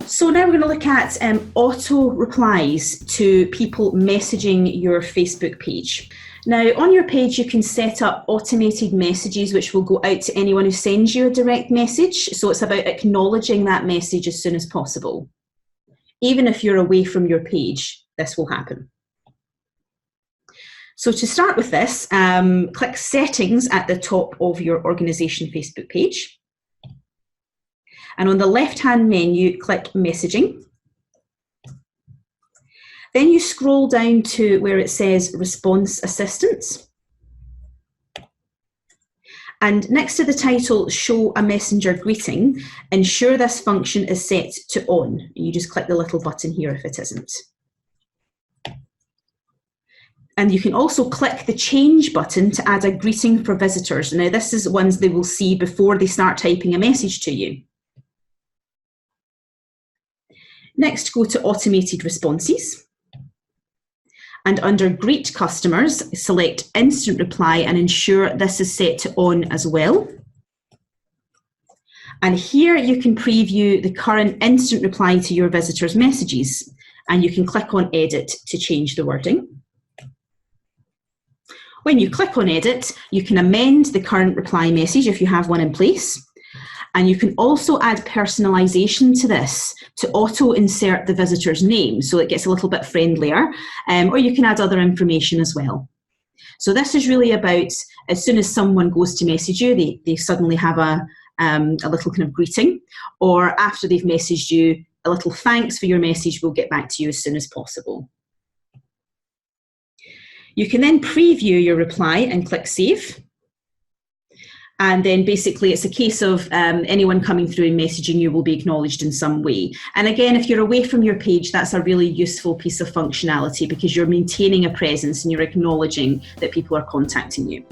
So now we're going to look at auto-replies to people messaging your Facebook page. Now, on your page, you can set up automated messages which will go out to anyone who sends you a direct message. So it's about acknowledging that message as soon as possible. Even if you're away from your page, this will happen. So to start with this, click Settings at the top of your organisation Facebook page. And on the left-hand menu, click Messaging. Then you scroll down to where it says Response Assistance. And next to the title, Show a Messenger Greeting, ensure this function is set to On. You just click the little button here if it isn't. And you can also click the Change button to add a greeting for visitors. Now, this is ones they will see before they start typing a message to you. Next, go to Automated Responses. And under Greet Customers, select Instant Reply and ensure this is set to On as well. And here you can preview the current instant reply to your visitors' messages. And you can click on Edit to change the wording. When you click on Edit, you can amend the current reply message if you have one in place. And you can also add personalisation to this to auto-insert the visitor's name, so it gets a little bit friendlier, or you can add other information as well. So this is really about, as soon as someone goes to message you, they suddenly have a little kind of greeting, or after they've messaged you, a little thanks for your message, we'll get back to you as soon as possible. You can then preview your reply and click Save. And then basically it's a case of anyone coming through and messaging you will be acknowledged in some way. And again, if you're away from your page, that's a really useful piece of functionality because you're maintaining a presence and you're acknowledging that people are contacting you.